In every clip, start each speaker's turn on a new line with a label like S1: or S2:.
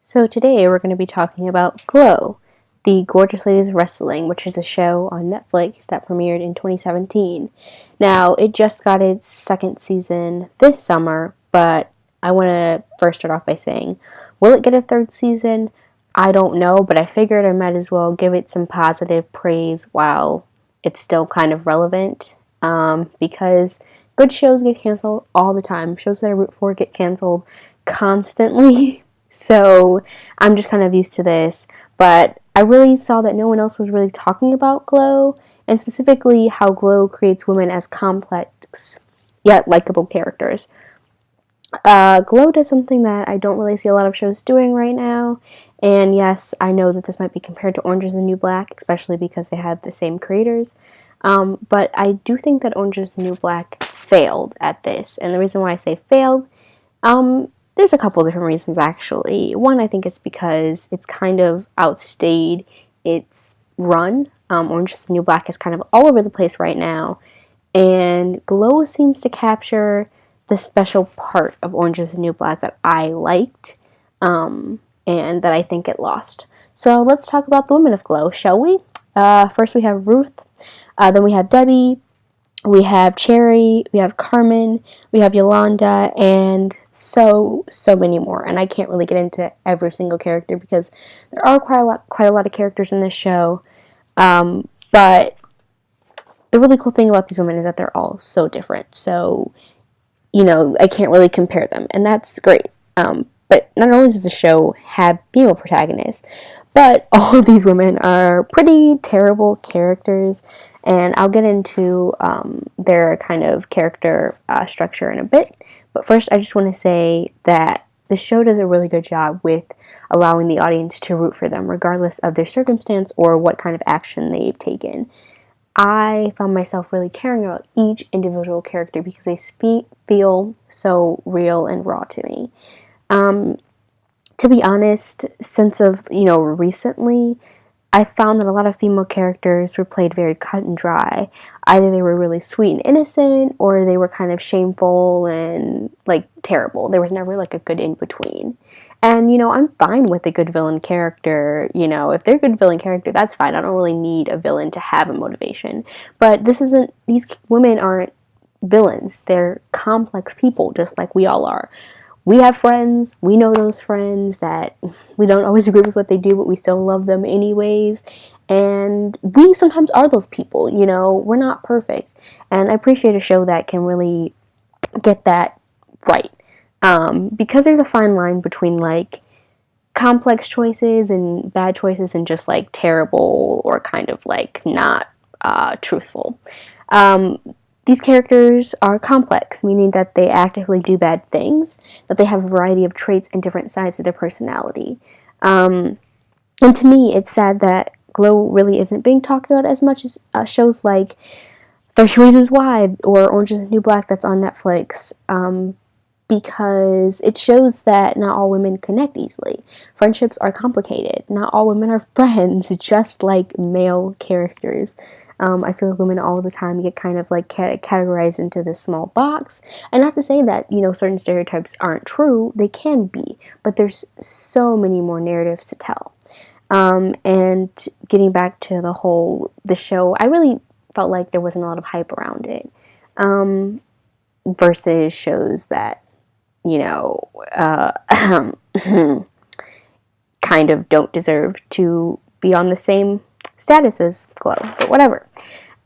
S1: So today we're going to be talking about Glow, the Gorgeous Ladies of Wrestling, which is a show on Netflix that premiered in 2017. Now, it just got its second season this summer, but I want to first start off by saying, will it get a third season? I don't know, but I figured I might as well give it some positive praise while it's still kind of relevant, because good shows get canceled all the time. Shows that I root for get canceled constantly. So I'm just kind of used to this, but I really saw that no one else was really talking about Glow, and specifically how Glow creates women as complex yet likable characters. Glow does something that I don't really see a lot of shows doing right now, and yes, I know that this might be compared to Orange is the New Black, especially because they have the same creators, but I do think that Orange is the New Black failed at this, and the reason why I say failed, there's a couple different reasons actually. One, I think it's because it's kind of outstayed its run. Orange is the New Black is kind of all over the place right now, and Glow seems to capture the special part of Orange is the New Black that I liked, and that I think it lost. So let's talk about the women of Glow, shall we? First we have Ruth, then we have Debbie, we have Cherry, we have Carmen, we have Yolanda, and so many more. And I can't really get into every single character because there are quite a lot of characters in this show. But the really cool thing about these women is that they're all so different. So, I can't really compare them, and that's great. But not only does the show have female protagonists, but all of these women are pretty terrible characters, and I'll get into their kind of character structure in a bit. But first, I just want to say that the show does a really good job with allowing the audience to root for them, regardless of their circumstance or what kind of action they've taken. I found myself really caring about each individual character because they feel so real and raw to me. To be honest, since recently, I found that a lot of female characters were played very cut and dry. Either they were really sweet and innocent, or they were kind of shameful and, terrible. There was never, a good in-between. And, I'm fine with a good villain character. If they're a good villain character, that's fine. I don't really need a villain to have a motivation. But these women aren't villains. They're complex people, just like we all are. We have friends, we know those friends that we don't always agree with what they do, but we still love them anyways, and we sometimes are those people, we're not perfect, and I appreciate a show that can really get that right, because there's a fine line between, complex choices and bad choices and just, terrible or kind of, not truthful. These characters are complex, meaning that they actively do bad things, that they have a variety of traits and different sides of their personality. And to me, it's sad that Glow really isn't being talked about as much as shows like 30 Reasons Why or Orange is the New Black that's on Netflix, because it shows that not all women connect easily. Friendships are complicated. Not all women are friends, just like male characters. I feel like women all the time get kind of categorized into this small box. And not to say that, certain stereotypes aren't true, they can be, but there's so many more narratives to tell. And getting back to the show, I really felt like there wasn't a lot of hype around it. Versus shows that, kind of don't deserve to be on the same status as Glow, but whatever.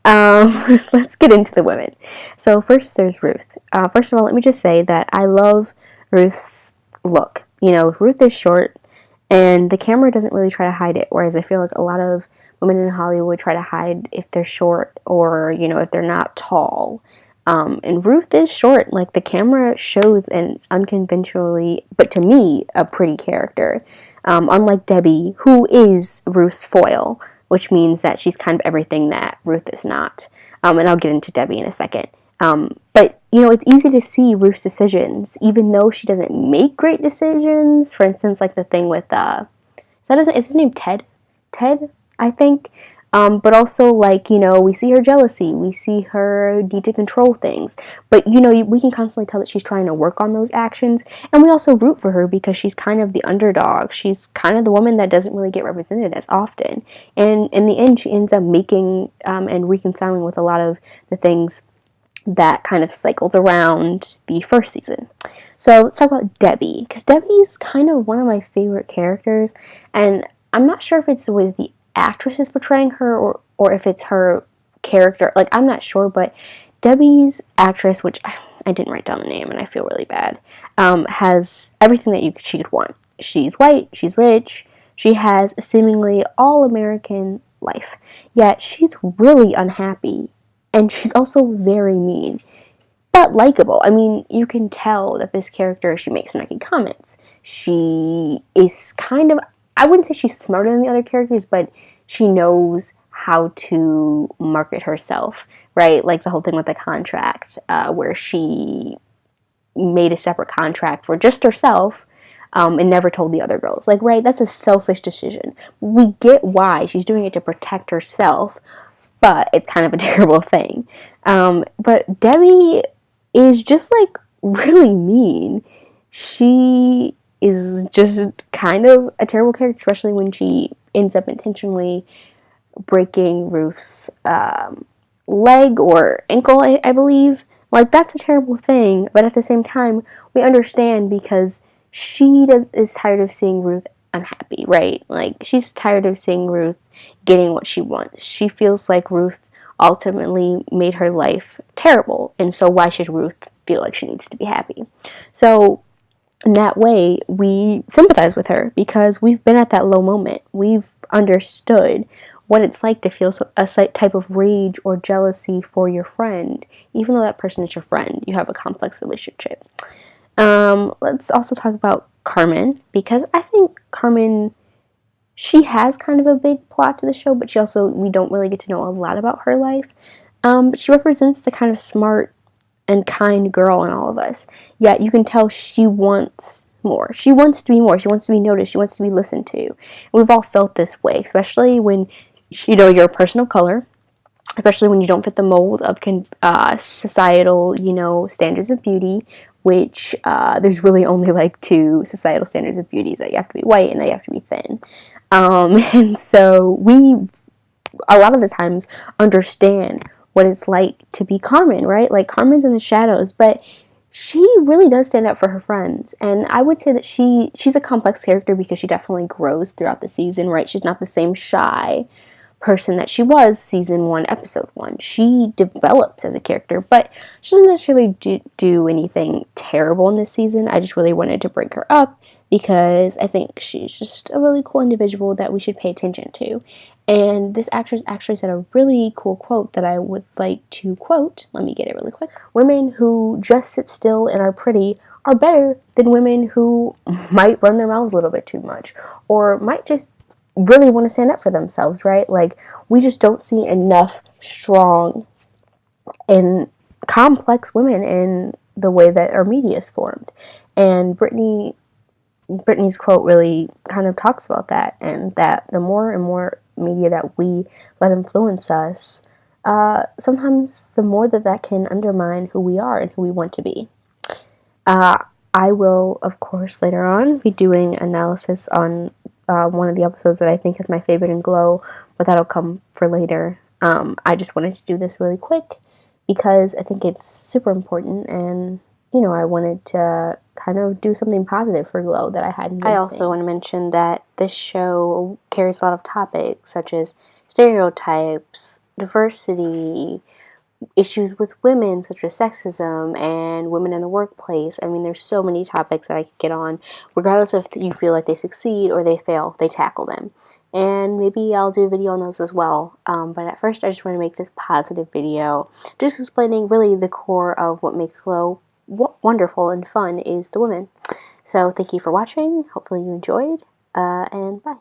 S1: Let's get into the women. So first there's Ruth. First of all, let me just say that I love Ruth's look. Ruth is short, and the camera doesn't really try to hide it, whereas I feel like a lot of women in Hollywood try to hide if they're short or, if they're not tall. And Ruth is short. The camera shows an unconventionally, but to me, a pretty character. Unlike Debbie, who is Ruth's foil, which means that she's kind of everything that Ruth is not. And I'll get into Debbie in a second. But, it's easy to see Ruth's decisions, even though she doesn't make great decisions. For instance, the thing with, is his name Ted? Ted, I think. But also, like, you know, we see her jealousy, we see her need to control things, but, you know, we can constantly tell that she's trying to work on those actions, and we also root for her because she's kind of the underdog. She's kind of the woman that doesn't really get represented as often, and in the end, she ends up making and reconciling with a lot of the things that kind of cycled around the first season. So let's talk about Debbie, because Debbie's kind of one of my favorite characters, and I'm not sure if it's the way the actress is portraying her or if it's her character. Like, I'm not sure, but Debbie's actress, which I didn't write down the name and I feel really bad, has everything that she could want. She's white, she's rich, she has a seemingly all-American life, yet she's really unhappy, and she's also very mean, but likable. I mean, you can tell that this character, she makes snarky comments. She is kind of, I wouldn't say she's smarter than the other characters, but she knows how to market herself, right? Like the whole thing with the contract, where she made a separate contract for just herself, and never told the other girls. Like, right, that's a selfish decision. We get why she's doing it to protect herself, but it's kind of a terrible thing. But Debbie is just, like, really mean. She is just kind of a terrible character, especially when she ends up intentionally breaking Ruth's leg or ankle, I believe. Like, that's a terrible thing, but at the same time, we understand because she is tired of seeing Ruth unhappy, right? Like, she's tired of seeing Ruth getting what she wants. She feels like Ruth ultimately made her life terrible, and so why should Ruth feel like she needs to be happy? So in that way, we sympathize with her because we've been at that low moment. We've understood what it's like to feel a type of rage or jealousy for your friend. Even though that person is your friend, you have a complex relationship. Let's also talk about Carmen, because I think Carmen, she has kind of a big plot to the show, but we don't really get to know a lot about her life. But she represents the kind of smart and kind girl in all of us. Yet you can tell she wants more. She wants to be more. She wants to be noticed. She wants to be listened to. And we've all felt this way, especially when, you know, you're a person of color, especially when you don't fit the mold of societal, you know, standards of beauty, which there's really only like two societal standards of beauty, is that you have to be white and that you have to be thin. And so we, a lot of the times, understand what it's like to be Carmen, right? Like, Carmen's in the shadows, but she really does stand up for her friends. And I would say that she's a complex character because she definitely grows throughout the season, right? She's not the same shy person that she was season 1, episode 1. She develops as a character, but she doesn't necessarily do anything terrible in this season. I just really wanted to bring her up because I think she's just a really cool individual that we should pay attention to. And this actress actually said a really cool quote that I would like to quote. Let me get it really quick. Women who just sit still and are pretty are better than women who might run their mouths a little bit too much, or might just really want to stand up for themselves, right? Like, we just don't see enough strong and complex women in the way that our media is formed. And Brittany's quote really kind of talks about that, and that the more and more media that we let influence us, sometimes the more that can undermine who we are and who we want to be. I will, of course, later on be doing analysis on one of the episodes that I think is my favorite in Glow, but that'll come for later. I just wanted to do this really quick because I think it's super important, and, you know, I wanted to kind of do something positive for Glow that I hadn't been
S2: I also want to mention that this show carries a lot of topics such as stereotypes, diversity, issues with women such as sexism and women in the workplace. I mean, there's so many topics that I could get on. Regardless if you feel like they succeed or they fail, they tackle them. And maybe I'll do a video on those as well. But at first, I just want to make this positive video, just explaining really the core of what makes Glow wonderful and fun is the women. So thank you for watching. Hopefully you enjoyed, and bye.